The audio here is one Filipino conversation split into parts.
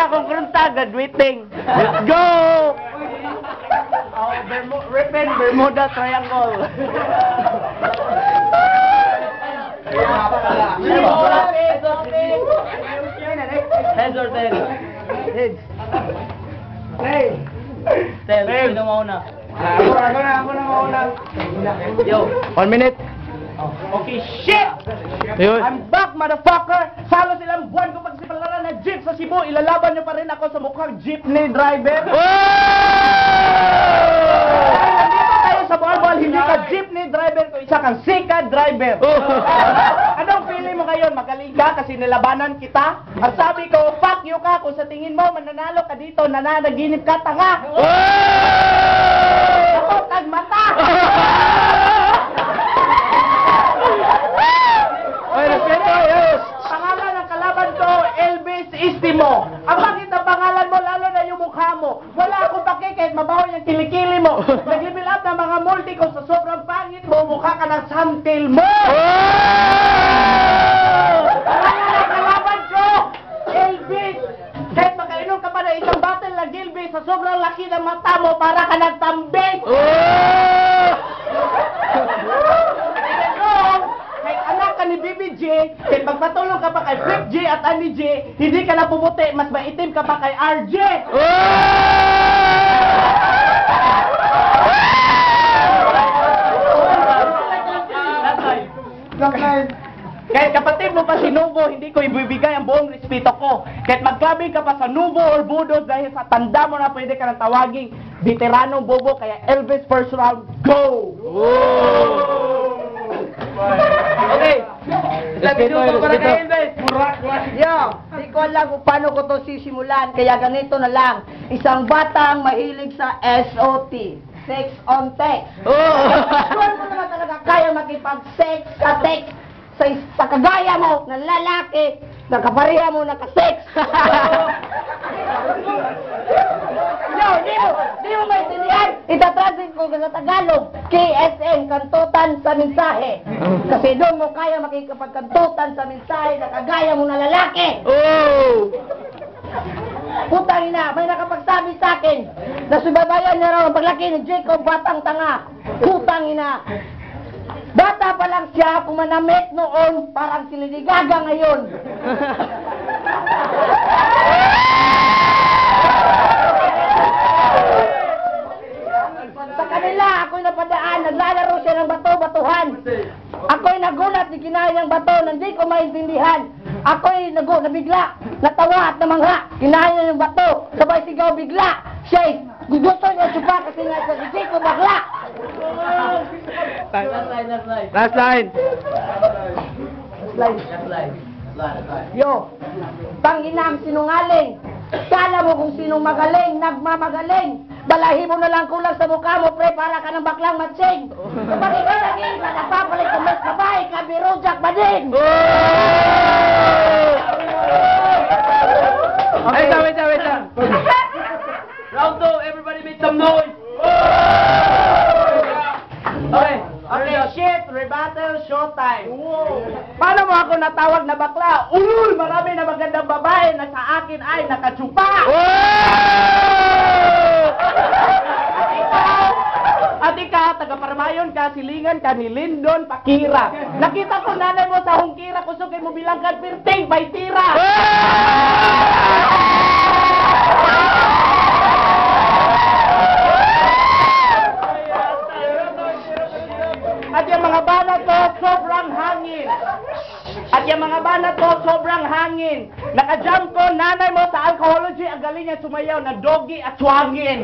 akong krunta, graduating. Let's go! Ribbon, Bermuda Triangle. Heads or tails? Heads. Tails, sino mauna? Ako na mauna. Yo, 1 minute. Okay, shit! Yun. I'm back, motherfucker! Salo silang buwan ko pagsipalaran na jeep sa Cebu. Ilalaban nyo pa rin ako sa mukhang jeepney driver. Nandito tayo sa Boal-Boal, hindi ka jeepney driver, kung isa kang sika driver. Anong feeling mo ngayon? Magaling ka kasi nilabanan kita? Ang sabi ko, fuck you ka kung sa tingin mo mananalo ka dito, nananaginip ka, tanga! Ako, tagmata! Pangalan ng kalaban ko, Elvis Istimo. Ang bakit ang pangalan mo, lalo na yung mukha mo. Wala akong pake kahit mabaho yung kilikili mo. Nag-level up ng mga multi ko sa sobrang pangit mo, mukha ka ng samtil mo. Pangalan ng kalaban ko, Elvis. Kahit makainom ka pa na isang bottle ng Gilbis sa sobrang laki ng mata mo, para ka nagtambik. Ni BBJ, kaya pagpatulong ka pa kay Flip J at Annie J, hindi ka na pumuti, mas maitim ka pa kay RJ. Kahit kapatid mo pa si Nubo, hindi ko ibibigay ang buong respeto ko. Kahit magklabing ka pa sa Nubo or Budo, dahil sa tanda mo na pwede ka nang tawaging veteranong bobo, kaya Elvis first round, go! Okay. Yo, di ko alam kung paano ko to sisimulan, kaya ganito na lang. Isang batang mahilig sa SOT, sex on text. Sure mo naman talaga kaya makipag-sex sa text sa kagaya mo na lalaki, nakapareha mo naka-sex. Yo, di mo maintindihan? Itatranslate ko sa Tagalog, KSN, kantutan sa mensahe. Kasi doon mo kaya makikipagkantutan sa mensahe na kagaya mo na lalaki. Putang ina, may nakapagsabi sa akin na subabayan niya raw ang paglaki ni Jacob Batang Tanga. Putang ina. Bata pa lang siya, pumanamit noon, parang siniligaga ngayon. Sa kanila, ako'y napadaan, naglalaro siya ng bato-batuhan. Ako'y nagulat, di kinaya ng bato, hindi ko maintindihan. Ako'y nabigla, natawa at namangha, kinaya ng bato, sabay sigaw bigla. Siya'y gusto niya supa kasi nga sa hindi ko bakla. Last line. Yo, panginam sinungaling. Kala mo kung sinong magaling, nagmamagaling. Balahibo na lang kulang sa mukha mo, pre, para ka ng baklang matsing. Kapag ikaw naging nagpapalit kung mas babae ka, birojak ba din? Okay. Wait lang. Round 2, everybody make some noise. Okay, shit, rebuttal, showtime. Paano mo ako natawag na bakla? Ulul, marami na magandang babae na sa akin ay nakatsupa. At ikaw, taga-Parmayon ka, silingan ka ni Lindon Pakira. Nakita ko nanay mo sa hungkira, kusugin mo bilang kadpirting, may tira. At yung mga banat ko, sobrang hangin. Naka-jump ko, nanay mo sa alcohology, ang galing niya sumayaw na doggy at swangin.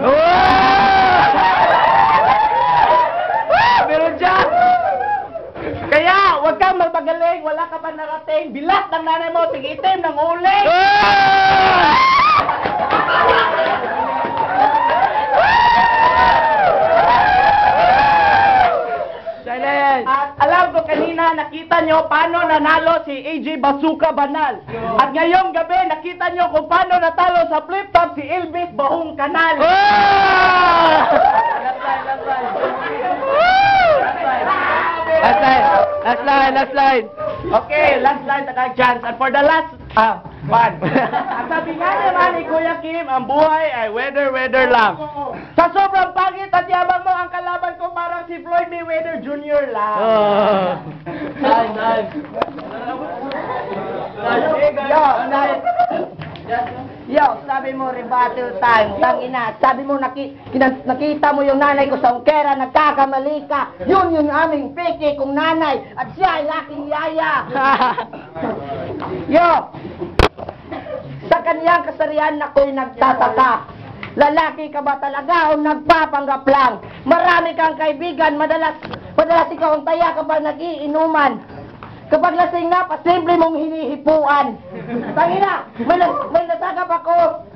Pero dyan, kaya huwag kang magpagaling, wala ka pa narating, bilat ng nanay mo, tigitim ng uling. At alam ko kanina nakita nyo paano nanalo si AJ Bazooka Banal. At ngayong gabi nakita nyo kung paano natalo sa flip top si Elvis Bahong Kanal. Last line. Okay, last line, taka chance. And for the last Pan. Ang sabi nga naman ni Kuya Kim, ang buhay ay weather lang. Sa sobrang pangit at yabang mo, ang kalaban ko parang si Floyd Mayweather Jr. lang. Nice. Yo, sabi mo rebuttal time, tangina. Sabi mo nakita mo yung nanay ko sa ungkera, nagkakamali ka. Yun yung aming peke kong nanay at siya ay aking yaya. Yo, sa kanyang kasarian ako'y nagtataka. Lalaki ka ba talaga o nagpapanggap lang? Marami kang kaibigan, madalas ikaw ang taya kapag nag-iinuman. Kapag lasing na, pasimple mong hinihipuan. Tangina, may nasagap ako.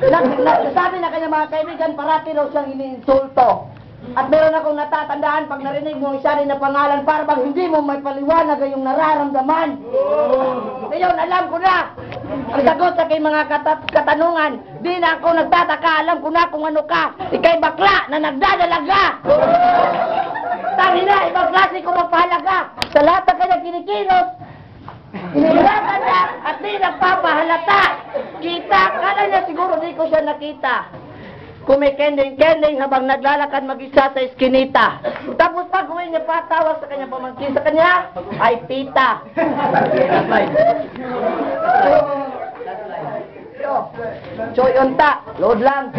Nasabi na kanya mga kaibigan, parati raw siyang iniinsulto. At meron akong natatandaan pag narinig mo isa rin na pangalan para bang hindi mo may paliwanag yung nararamdaman. Ngayon, alam ko na. Ang sagot sa aking mga katanungan, di na ako nagtataka, alam ko na kung ano ka. Ika'y bakla na nagdadalaga. Tangina, ibang klase ko mapahalaga. Sa lahat ng kanyang kinikilos, inilatan niya at di nagpapahalata. Kita, kala niya siguro di ko siya nakita. Kumikending-kending habang naglalakad mag-isa sa eskinita. Tapos pag uwi niya patawag sa kanya pamangkin sa kanya, ay tita. Choy unta, load lang.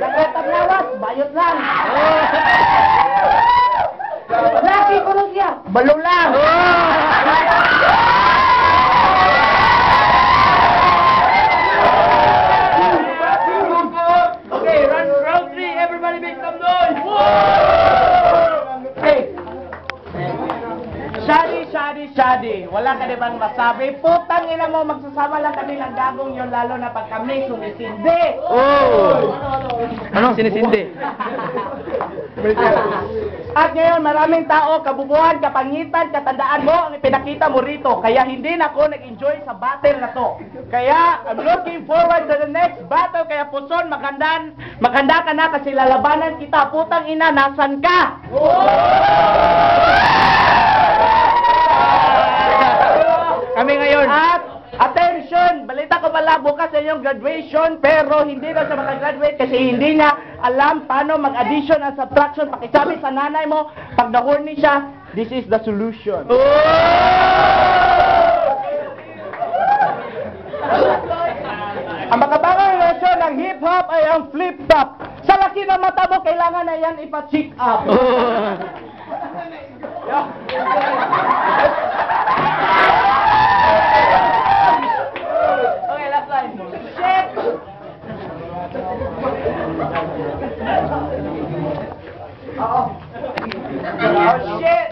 Dagatang lawas, bayot lang. Laki ko nun siya, balo lang. Okay, round 3, everybody make some noise! Hey! Shady. Wala ka naman masabi. Putang ina mo, magsasama lang kami ng gagong yun, lalo na pag kami sumisindi. Ano? Sinisindi? At ngayon, maraming tao, kabubuhan, kapangitan, katandaan mo, ang ipinakita mo rito. Kaya hindi na ako nag-enjoy sa battle na to. Kaya, I'm looking forward to the next battle. Kaya Puson, maghanda ka na kasi lalabanan kita. Putang ina, nasan ka? Kami ngayon. At, attention, balita ko pala bukas sa inyong graduation, pero hindi na siya makagraduate kasi hindi niya alam paano mag-addition and subtraction. Pakisabi sa nanay mo, pag na-horny siya, this is the solution. Ang makabangang version ng hip-hop ay ang flip-top. Sa laki ng mata mo, kailangan na yan ipa-check up. Okay, last line. Shit! Oh, shit!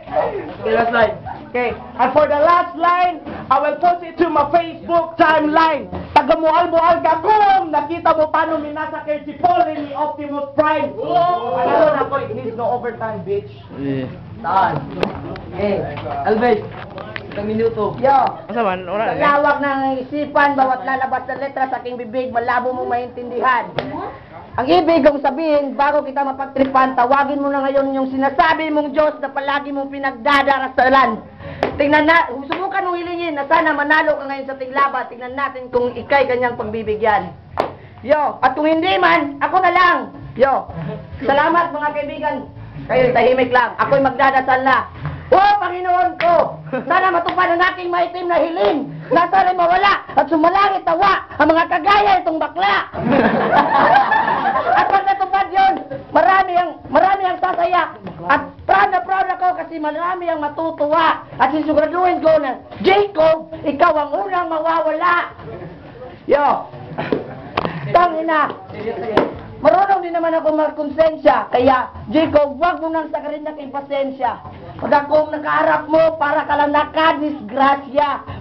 Okay, last line. Okay, and for the last line, I will post it to my Facebook timeline. Tagamual-mual ka kung nakita mo paano minasakir si Paulie ni Optimus Prime. Ano na ko, it needs no overtime, bitch. Saan? Eh, Alves, isang minuto. yo. Asa man? Wala Sa lawak ng isipan, bawat lalabas na letra sa aking bibig, malabo mong maintindihan. Ang ibig kong sabihin, bago kita mapagtripan, tawagin mo na ngayon yung sinasabi mong Diyos na palagi mong pinagdadarasalan. Tingnan na, subukan mong hilingin na sana manalo ka ngayon sa tinglaban. Tingnan natin kung ikay kanyang pagbibigyan. Yo, at kung hindi man, ako na lang. Yo, salamat mga kaibigan. Kayo'y tahimik lang. Ako'y magdadasal na. Oh, Panginoon ko! Sana matupad ang aking maitim na hiling na sana'y mawala at sumalangit tawa ang mga kagaya itong bakla. At pag natupad yun, marami ang sasaya. At proud na proud ako kasi marami ang matutuwa. At sisiguraduhin ko na, Jacob, ikaw ang unang mawawala. Yo, tangina. Marunong din naman ako magkonsensya. Kaya, Jacob, huwag mo nang sakarin na aking pasensya. Pag akong nakaharap mo, para ka lang nakadisgrasya.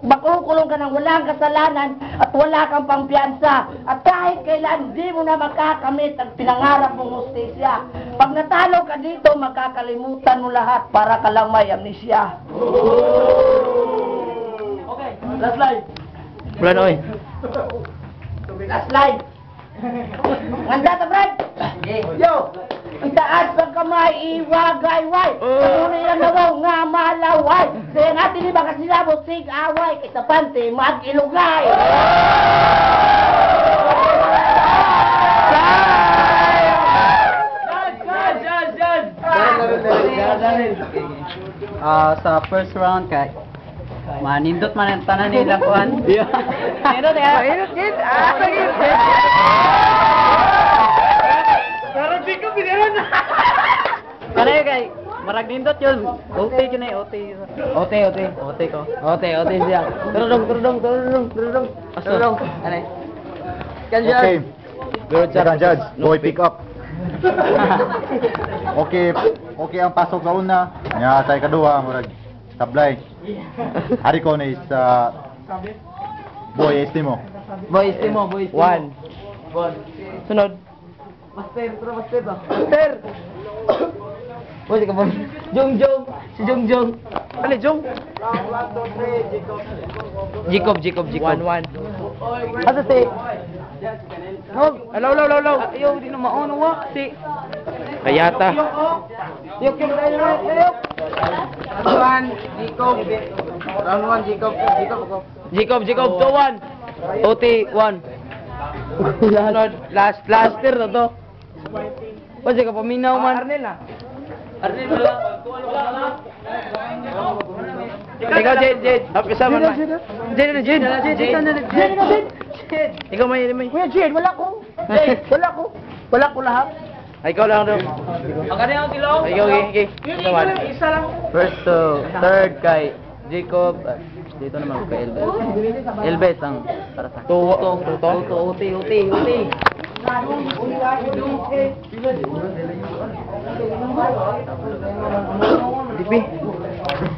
Makukulong ka ng walang kasalanan at wala kang pampiyansa. At kahit kailan, di mo na makakamit ang pinangarap mong hustisya. Pag natalo ka dito, makakalimutan mo lahat para ka lang may amnesia. Okay, last line. Wala na, oy. Last line. Handa ta, Brad? Yo! Itaas ang kamay, iwagay-way. Tunay lang nawaw nga malaway. Kaya natin ni baka silabot sig away. Kaysa pante, mag-ilugay. Sa first round kay manindot man ang tanan nila kuan. Nindot ya. Nindot gid. Sagid. Pero di ko biniran. Kanay kay marag nindot yun. OT kinay OT. OT ko. OT siya. Turudong. Anay. Okay. Good job, Judge. Boy, pick up. Okay ang pasok sa una. Nya sa ikaduha murag tablay. Ari ko is boy estimo. Boys mo. One. Sunod. Master. Boy, ka ba? Jong. Si Jong. Ano, Jong? Jacob. 1-1. Asa si? Alaw. Ayaw, di na maono wa. Si. Kayata. Yok. Jacob, 2-1. OT, 1. Laster na to. Pwede ka paminaw man. Arnel wala. Ikaw, Jade. Kasama man. Jade. Ikaw may. Kuya Jade, wala ko. Wala ko lahat. Ay, ikaw lang daw. Ang kanya ang kilo. Ikaw, okay. Isa lang. First to third kay Jacob. Dito naman kay Elbes. Elbes ang para sa. OT. Dipi.